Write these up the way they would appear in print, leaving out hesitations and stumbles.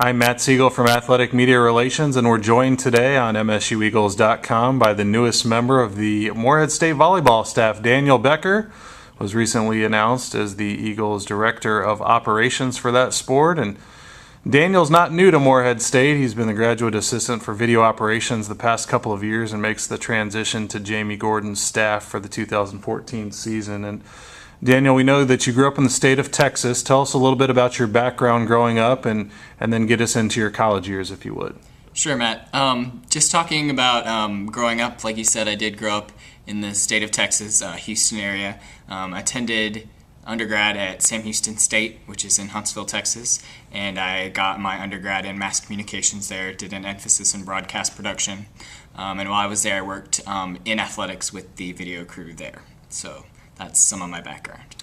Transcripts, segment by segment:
I'm Matt Siegel from Athletic Media Relations, and we're joined today on MSUEagles.com by the newest member of the Morehead State volleyball staff. Daniel Becker was recently announced as the Eagles Director of Operations for that sport, and Daniel's not new to Morehead State. He's been the graduate assistant for video operations the past couple of years and makes the transition to Jamie Gordon's staff for the 2014 season. And Daniel, we know that you grew up in the state of Texas. Tell us a little bit about your background growing up and then get us into your college years, if you would. Sure, Matt. Just talking about growing up, like you said, I did grow up in the state of Texas, Houston area. Attended undergrad at Sam Houston State, which is in Huntsville, Texas, and I got my undergrad in mass communications there, did an emphasis in broadcast production, and while I was there I worked in athletics with the video crew there. So that's some of my background.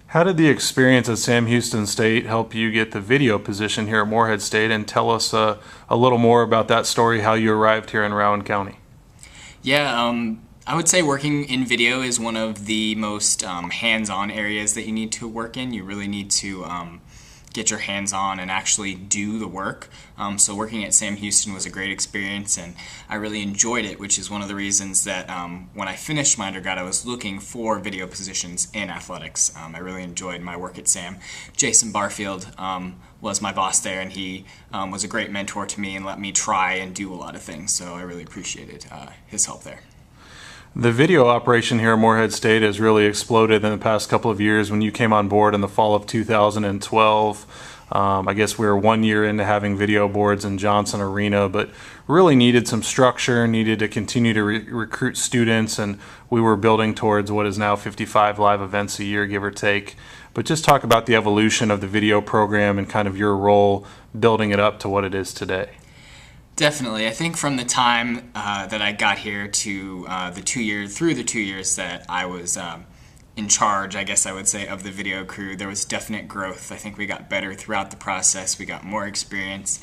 How did the experience at Sam Houston State help you get the video position here at Morehead State, and tell us a little more about that story, how you arrived here in Rowan County? Yeah, I would say working in video is one of the most hands-on areas that you need to work in. You really need to get your hands on and actually do the work. So working at Sam Houston was a great experience, and I really enjoyed it, which is one of the reasons that when I finished my undergrad I was looking for video positions in athletics. I really enjoyed my work at Sam. Jason Barfield was my boss there, and he was a great mentor to me and let me try and do a lot of things, so I really appreciated his help there. The video operation here at Morehead State has really exploded in the past couple of years. When you came on board in the fall of 2012, I guess we were 1 year into having video boards in Johnson Arena, but really needed some structure, needed to continue to recruit students, and we were building towards what is now 55 live events a year, give or take. But just talk about the evolution of the video program and kind of your role building it up to what it is today. Definitely. I think from the time that I got here to the 2 years that I was in charge, I guess I would say, of the video crew, there was definite growth. I think we got better throughout the process. We got more experience.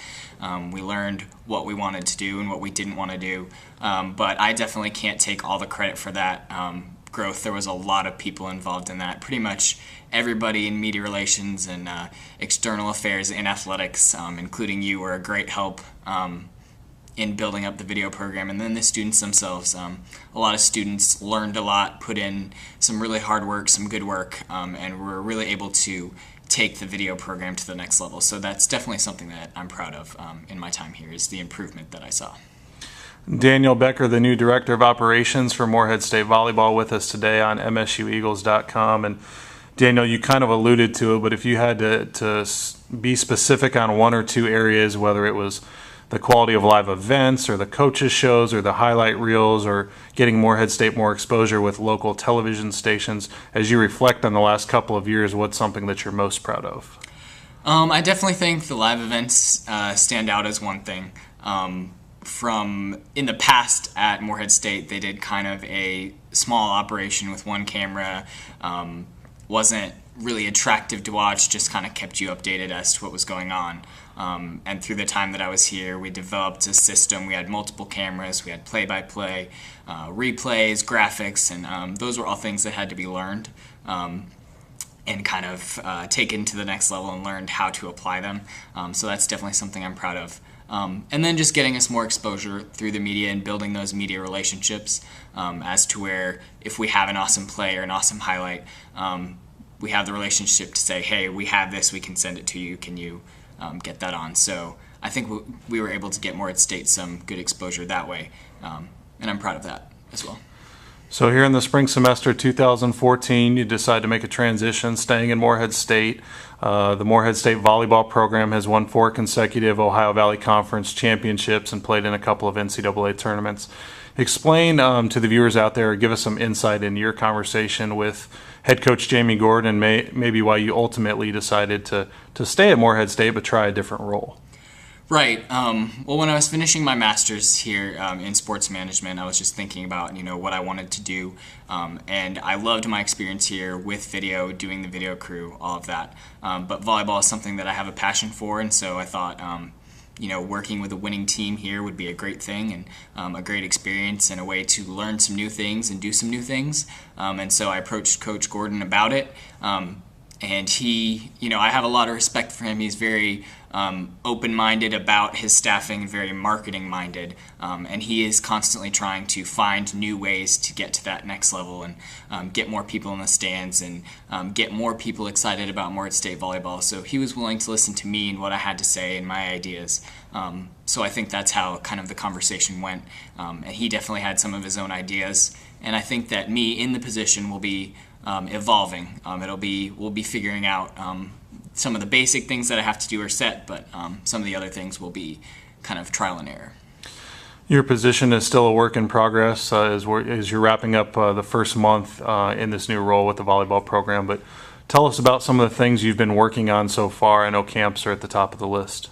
We learned what we wanted to do and what we didn't want to do. But I definitely can't take all the credit for that growth. There was a lot of people involved in that. Pretty much everybody in media relations and external affairs in athletics, including you, were a great help in building up the video program, and then the students themselves. A lot of students learned a lot, put in some really hard work, some good work, and were really able to take the video program to the next level. So that's definitely something that I'm proud of in my time here, is the improvement that I saw. Daniel Becker, the new Director of Operations for Morehead State Volleyball, with us today on MSUEagles.com. And Daniel, you kind of alluded to it, but if you had to be specific on one or two areas, whether it was the quality of live events or the coaches' shows or the highlight reels or getting Morehead State more exposure with local television stations, as you reflect on the last couple of years, what's something that you're most proud of? I definitely think the live events stand out as one thing. From in the past at Morehead State, they did kind of a small operation with one camera. Wasn't really attractive to watch, just kind of kept you updated as to what was going on. And through the time that I was here, we developed a system. We had multiple cameras, we had play-by-play, replays, graphics, and those were all things that had to be learned and kind of taken to the next level and learned how to apply them. So that's definitely something I'm proud of. And then just getting us more exposure through the media and building those media relationships as to where if we have an awesome play or an awesome highlight, we have the relationship to say, hey, we have this, we can send it to you, can you get that on? So I think we were able to get Morehead State some good exposure that way, and I'm proud of that as well. So here in the spring semester 2014, you decide to make a transition, staying in Morehead State. The Morehead State volleyball program has won 4 consecutive Ohio Valley Conference championships and played in a couple of NCAA tournaments. Explain to the viewers out there, give us some insight into your conversation with head coach Jamie Gordon, and maybe why you ultimately decided to stay at Morehead State but try a different role. Right. Well, when I was finishing my master's here in sports management, I was just thinking about what I wanted to do, and I loved my experience here with video, doing the video crew, all of that. But volleyball is something that I have a passion for, and so I thought, working with a winning team here would be a great thing and a great experience and a way to learn some new things and do some new things. And so I approached Coach Gordon about it. and he, I have a lot of respect for him. He's very open-minded about his staffing, very marketing-minded, and he is constantly trying to find new ways to get to that next level and get more people in the stands and get more people excited about Morehead State volleyball. So he was willing to listen to me and what I had to say and my ideas. So I think that's how kind of the conversation went, and he definitely had some of his own ideas. And I think that me in the position will be evolving. We'll be figuring out some of the basic things that I have to do are set, but some of the other things will be kind of trial and error. Your position is still a work in progress as you're wrapping up the first month in this new role with the volleyball program. But tell us about some of the things you've been working on so far. I know camps are at the top of the list.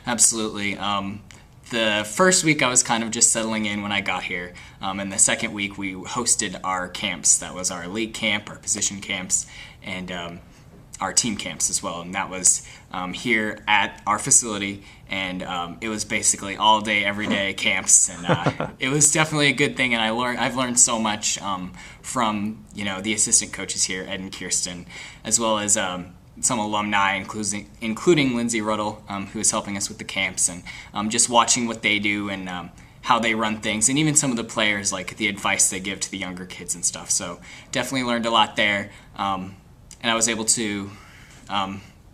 Absolutely. The first week I was kind of just settling in when I got here, and the second week we hosted our camps. That was our league camp, our position camps, and our team camps as well. And that was here at our facility, and it was basically all day, every day camps, and it was definitely a good thing. And I've learned so much from the assistant coaches here, Ed and Kirsten, as well as some alumni, including Lindsay Ruddle, who is helping us with the camps, and just watching what they do and how they run things, and even some of the players, like the advice they give to the younger kids and stuff. So definitely learned a lot there, and I was able to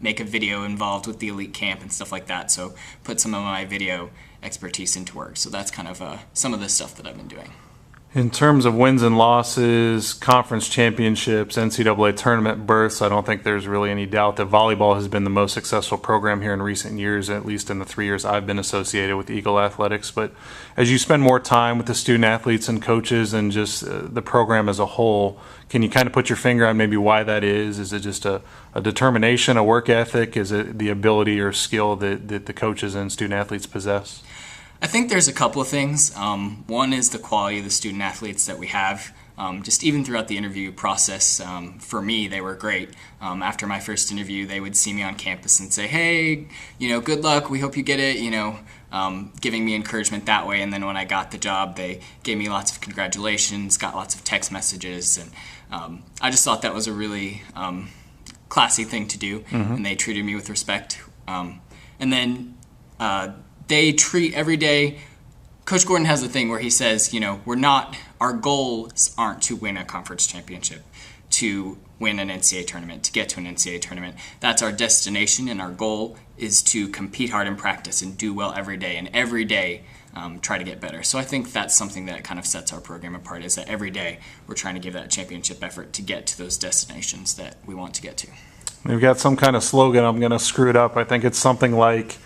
make a video involved with the elite camp and stuff like that, so put some of my video expertise into work. So that's kind of some of the stuff that I've been doing. In terms of wins and losses, conference championships, NCAA tournament berths, I don't think there's really any doubt that volleyball has been the most successful program here in recent years, at least in the 3 years I've been associated with Eagle Athletics. But as you spend more time with the student athletes and coaches and just the program as a whole, can you kind of put your finger on maybe why that is? Is it just a determination, a work ethic? Is it the ability or skill that the coaches and student athletes possess? I think there's a couple of things. One is the quality of the student athletes that we have. Just even throughout the interview process, for me, they were great. After my first interview, they would see me on campus and say, hey, good luck, we hope you get it, giving me encouragement that way. And then when I got the job, they gave me lots of congratulations, got lots of text messages, and I just thought that was a really classy thing to do, and they treated me with respect. And then they treat every day. Coach Gordon has a thing where he says, our goals aren't to win a conference championship, to win an NCAA tournament, to get to an NCAA tournament. That's our destination, and our goal is to compete hard in practice and do well every day, and every day try to get better. So I think that's something that kind of sets our program apart, is that every day we're trying to give that championship effort to get to those destinations that we want to get to. We've got some kind of slogan. I'm going to screw it up. I think it's something like,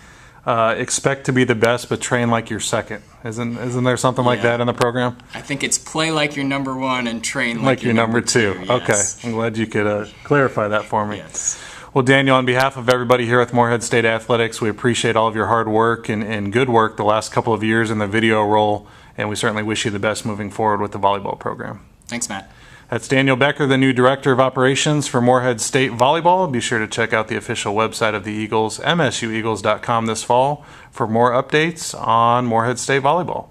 expect to be the best, but train like you're second. Isn't there something like that in the program? I think it's play like you're number one and train like you're number two. Yes. Okay, I'm glad you could clarify that for me. Yes. Well, Daniel, on behalf of everybody here with Morehead State Athletics, we appreciate all of your hard work and good work the last couple of years in the video role, and we certainly wish you the best moving forward with the volleyball program. Thanks, Matt. That's Daniel Becker, the new Director of Operations for Morehead State Volleyball. Be sure to check out the official website of the Eagles, msueagles.com this fall, for more updates on Morehead State Volleyball.